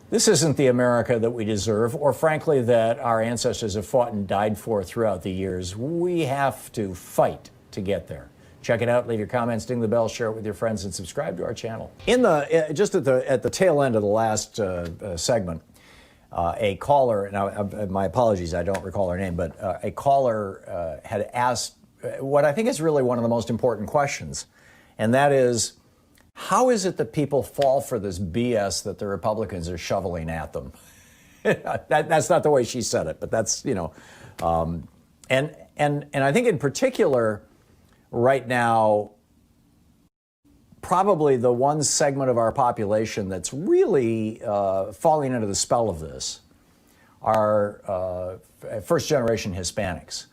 This isn't the America that we deserve, or frankly, that our ancestors have fought and died for throughout the years. We have to fight to get there. Check it out, leave your comments, ding the bell, share it with your friends, and subscribe to our channel. Just at the tail end of the last segment, a caller, now my apologies, I don't recall her name, but a caller had asked what I think is really one of the most important questions, and that is, how is it that people fall for this BS that the Republicans are shoveling at them? That's not the way she said it, but that's, you know, and I think in particular, right now, probably the one segment of our population that's really falling under the spell of this are first-generation Hispanics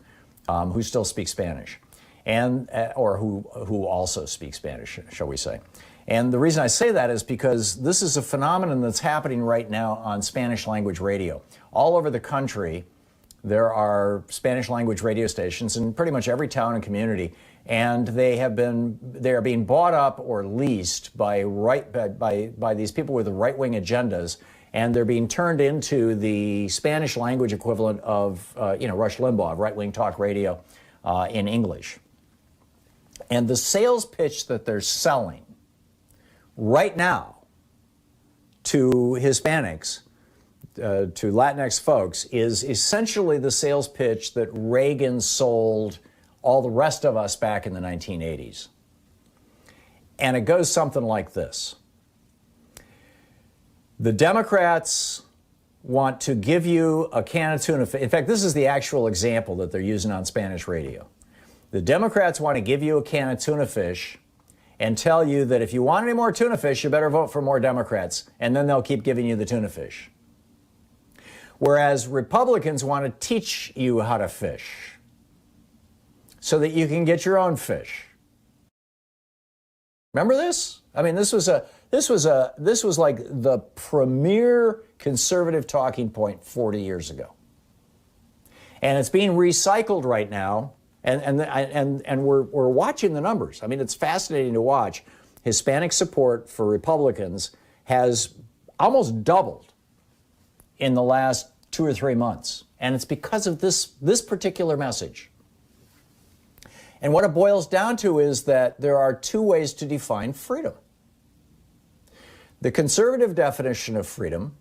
who still speak Spanish, and or who also speak Spanish, shall we say. And the reason I say that is because this is a phenomenon that's happening right now on Spanish language radio. All over the country, there are Spanish language radio stations in pretty much every town and community, and they are being bought up or leased by these people with right-wing agendas, and they're being turned into the Spanish language equivalent of Rush Limbaugh, right-wing talk radio in English. And the sales pitch that they're selling right now to Hispanics, to Latinx folks, is essentially the sales pitch that Reagan sold all the rest of us back in the 1980s. And it goes something like this. The Democrats want to give you a can of tuna fish. In fact, this is the actual example that they're using on Spanish radio. The Democrats want to give you a can of tuna fish and tell you that if you want any more tuna fish, you better vote for more Democrats, and then they'll keep giving you the tuna fish. Whereas Republicans want to teach you how to fish so that you can get your own fish. Remember this? I mean, this was like the premier conservative talking point 40 years ago. And it's being recycled right now. And we're watching the numbers. I mean, it's fascinating to watch. Hispanic support for Republicans has almost doubled in the last 2 or 3 months. And it's because of this particular message. And what it boils down to is that there are two ways to define freedom. The conservative definition of freedom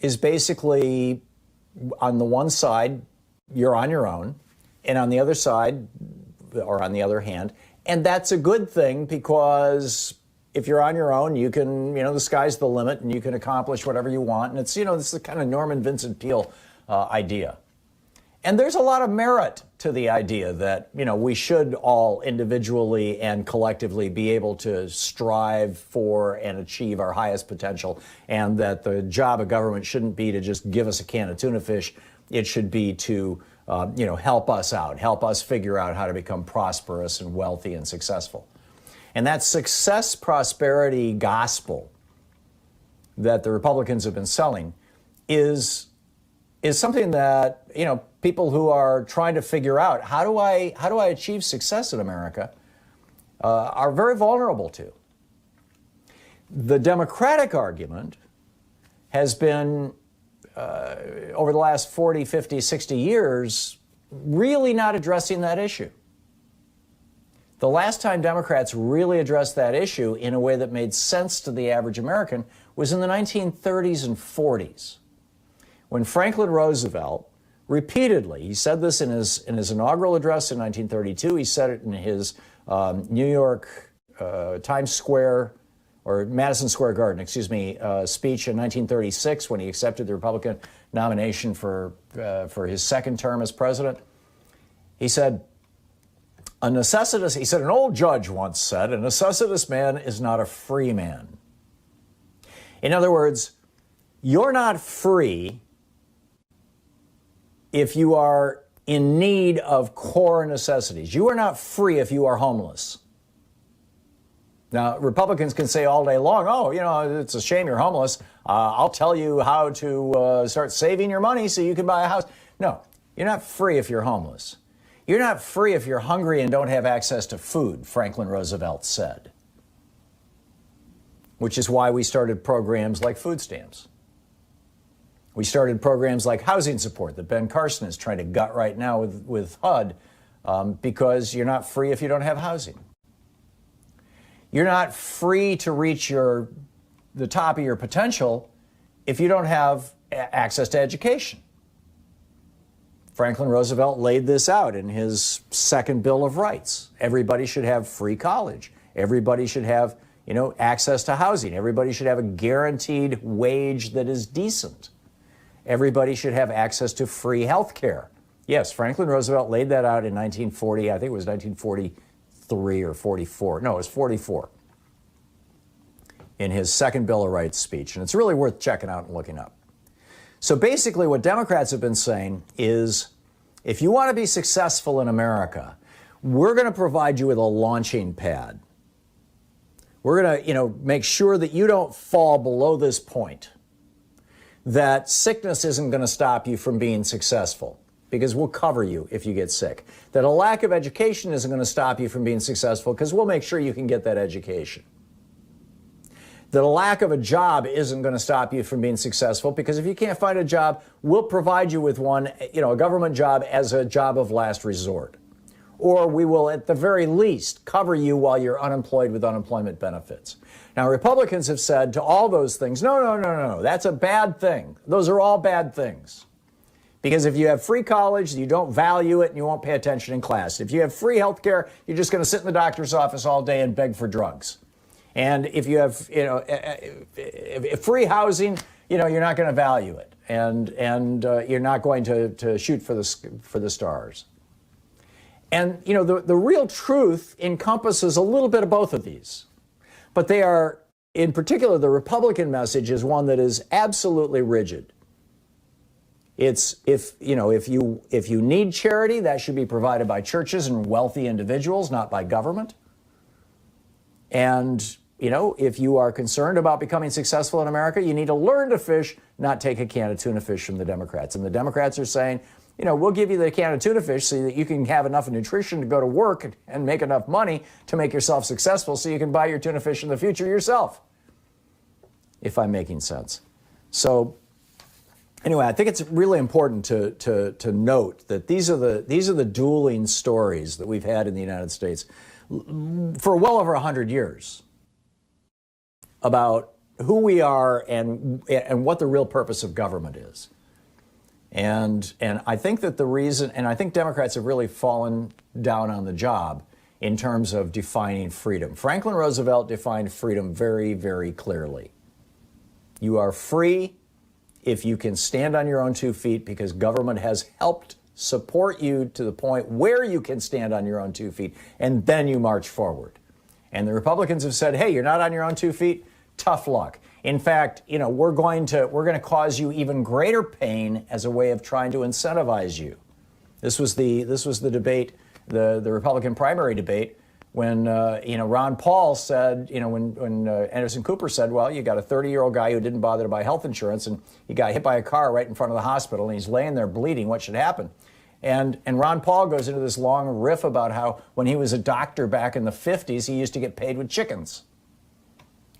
is basically, on the one side, you're on your own, and on the other side, or on the other hand, and that's a good thing because if you're on your own, you can, the sky's the limit and you can accomplish whatever you want. And it's, this is the kind of Norman Vincent Peale idea. And there's a lot of merit to the idea that, we should all individually and collectively be able to strive for and achieve our highest potential, and that the job of government shouldn't be to just give us a can of tuna fish. It should be to help us out, help us figure out how to become prosperous and wealthy and successful. And that success prosperity gospel that the Republicans have been selling is something that, people who are trying to figure out how do I achieve success in America are very vulnerable to. The Democratic argument has been over the last 40, 50, 60 years, really not addressing that issue. The last time Democrats really addressed that issue in a way that made sense to the average American was in the 1930s and 40s, when Franklin Roosevelt repeatedly, he said this in his inaugural address in 1932, he said it in his New York Times Square, or Madison Square Garden, speech in 1936 when he accepted the Republican nomination for his second term as president. He said, an old judge once said, a necessitous man is not a free man. In other words, you're not free if you are in need of core necessities. You are not free if you are homeless. Now, Republicans can say all day long, it's a shame you're homeless. I'll tell you how to start saving your money so you can buy a house. No, you're not free if you're homeless. You're not free if you're hungry and don't have access to food, Franklin Roosevelt said. Which is why we started programs like food stamps. We started programs like housing support that Ben Carson is trying to gut right now with HUD, because you're not free if you don't have housing. You're not free to reach the top of your potential if you don't have access to education. Franklin Roosevelt laid this out in his second Bill of Rights. Everybody should have free college. Everybody should have, access to housing. Everybody should have a guaranteed wage that is decent. Everybody should have access to free health care. Yes, Franklin Roosevelt laid that out in 1940. I think it was 1943 or 44. No, it was 44 in his second Bill of Rights speech. And it's really worth checking out and looking up. So basically what Democrats have been saying is, if you want to be successful in America, we're going to provide you with a launching pad. We're going to, make sure that you don't fall below this point, that sickness isn't going to stop you from being successful, because we'll cover you if you get sick. That a lack of education isn't going to stop you from being successful, because we'll make sure you can get that education. That a lack of a job isn't going to stop you from being successful, because if you can't find a job, we'll provide you with one, a government job as a job of last resort. Or we will, at the very least, cover you while you're unemployed with unemployment benefits. Now, Republicans have said to all those things, no, that's a bad thing. Those are all bad things. Because if you have free college, you don't value it and you won't pay attention in class. If you have free health care, you're just going to sit in the doctor's office all day and beg for drugs. And if you have, free housing, you're not going to value it, and you're not going to shoot for the stars. And the real truth encompasses a little bit of both of these, but they are, in particular, the Republican message is one that is absolutely rigid. It's if you need charity, that should be provided by churches and wealthy individuals, not by government. And, if you are concerned about becoming successful in America, you need to learn to fish, not take a can of tuna fish from the Democrats. And the Democrats are saying, we'll give you the can of tuna fish so that you can have enough nutrition to go to work and make enough money to make yourself successful so you can buy your tuna fish in the future yourself, if I'm making sense. So anyway, I think it's really important to note that these are the dueling stories that we've had in the United States for well over 100 years about who we are and what the real purpose of government is. And I think that the reason, and I think Democrats have really fallen down on the job in terms of defining freedom. Franklin Roosevelt defined freedom very, very clearly. You are free if you can stand on your own 2 feet, because government has helped support you to the point where you can stand on your own 2 feet, and then you march forward. And the Republicans have said, hey, you're not on your own 2 feet, tough luck. In fact, we're going to cause you even greater pain as a way of trying to incentivize you. This was the debate, the Republican primary debate, when Ron Paul said, when Anderson Cooper said, well, you got a 30-year-old guy who didn't bother to buy health insurance, and he got hit by a car right in front of the hospital, and he's laying there bleeding. What should happen? And Ron Paul goes into this long riff about how when he was a doctor back in the 50s, he used to get paid with chickens.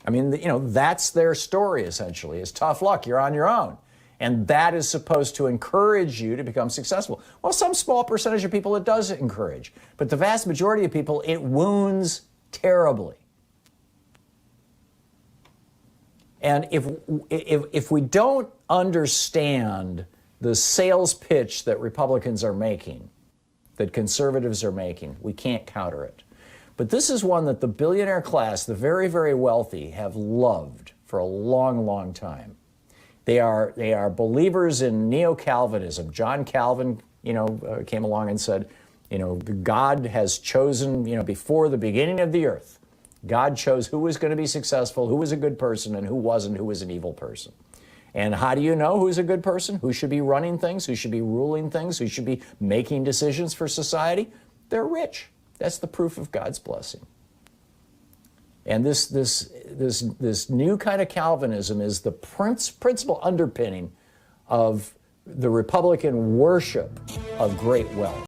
I mean, that's their story, essentially, is tough luck, you're on your own. And that is supposed to encourage you to become successful. Well, some small percentage of people it does encourage, but the vast majority of people, it wounds terribly. And if we don't understand the sales pitch that Republicans are making, that conservatives are making, we can't counter it. But this is one that the billionaire class, the very, very wealthy, have loved for a long, long time. They are believers in neo-Calvinism. John Calvin, came along and said, God has chosen, before the beginning of the earth, God chose who was going to be successful, who was a good person, and who wasn't, who was an evil person. And how do you know who's a good person? Who should be running things? Who should be ruling things? Who should be making decisions for society? They're rich. That's the proof of God's blessing. And this new kind of Calvinism is the principal underpinning of the Republican worship of great wealth.